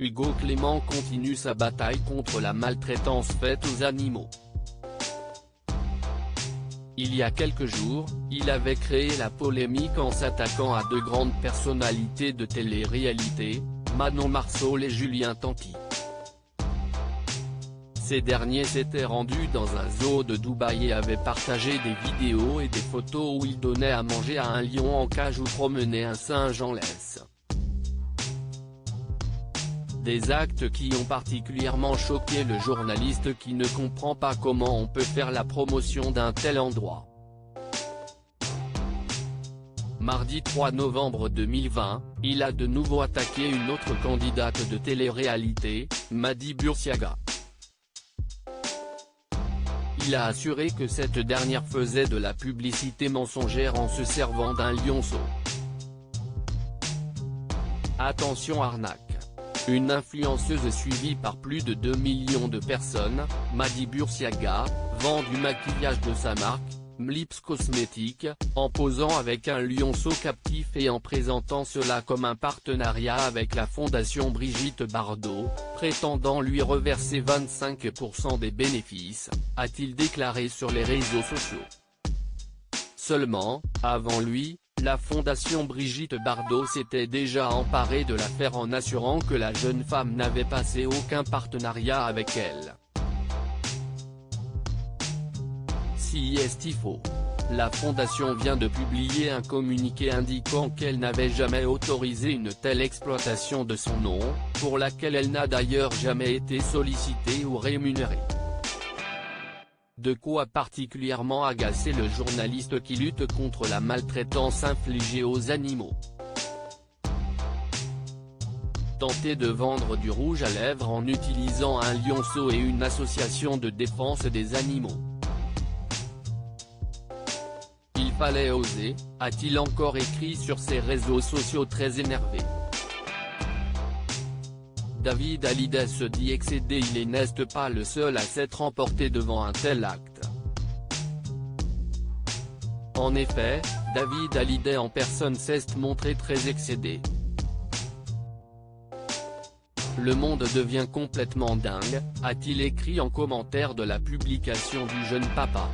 Hugo Clément continue sa bataille contre la maltraitance faite aux animaux. Il y a quelques jours, il avait créé la polémique en s'attaquant à deux grandes personnalités de télé-réalité, Manon Marceau et Julien Tanti. Ces derniers s'étaient rendus dans un zoo de Dubaï et avaient partagé des vidéos et des photos où ils donnaient à manger à un lion en cage ou promenaient un singe en laisse. Des actes qui ont particulièrement choqué le journaliste qui ne comprend pas comment on peut faire la promotion d'un tel endroit. Mardi 3 novembre 2020, il a de nouveau attaqué une autre candidate de télé-réalité, Madi Bursiaga. Il a assuré que cette dernière faisait de la publicité mensongère en se servant d'un lionceau. Attention arnaque. Une influenceuse suivie par plus de 2 millions de personnes, Madi Bursiaga, vend du maquillage de sa marque, Mlips Cosmétiques, en posant avec un lionceau captif et en présentant cela comme un partenariat avec la fondation Brigitte Bardot, prétendant lui reverser 25% des bénéfices, a-t-il déclaré sur les réseaux sociaux. Seulement, avant lui, la fondation Brigitte Bardot s'était déjà emparée de l'affaire en assurant que la jeune femme n'avait passé aucun partenariat avec elle. Si est faux. La fondation vient de publier un communiqué indiquant qu'elle n'avait jamais autorisé une telle exploitation de son nom, pour laquelle elle n'a d'ailleurs jamais été sollicitée ou rémunérée. De quoi particulièrement agacer le journaliste qui lutte contre la maltraitance infligée aux animaux. Tenter de vendre du rouge à lèvres en utilisant un lionceau et une association de défense des animaux. Il fallait oser, a-t-il encore écrit sur ses réseaux sociaux très énervé. David Hallyday se dit excédé. Il n'est pas le seul à s'être emporté devant un tel acte. En effet, David Hallyday en personne s'est montré très excédé. Le monde devient complètement dingue, a-t-il écrit en commentaire de la publication du jeune papa.